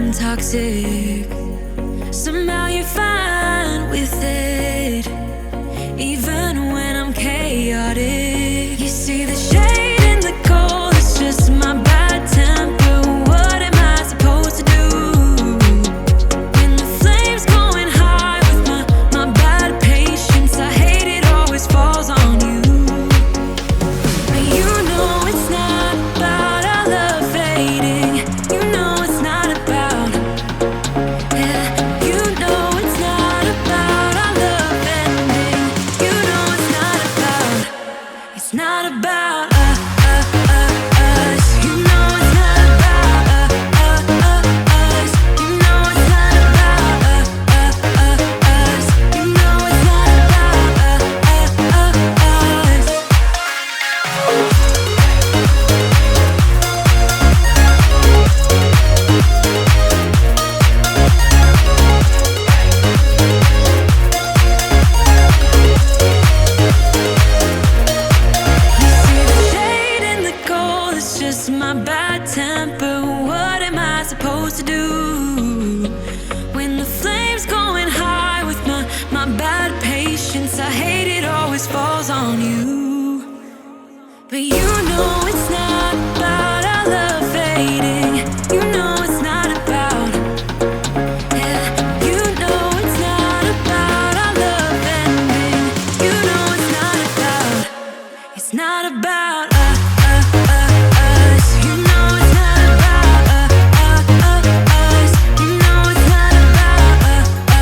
and toxic. Somehow you're fine with it, even when I'm chaotic. You see the shade in the cold, it's just my bad temper. What am I supposed to do when the flames going high with my bad patience? I hate it always falls on you. But you know it's not about our love fading. You know it's not about, yeah. You know it's not about our love ending. You know it's not about, it's not about us. You know it's not about us. You know it's not about us. You know it's not about us. You see the shade in the cold, it's just my bad temper. What am I supposed to do when the flames going high with my bad patience? I hate it always falls on you. But you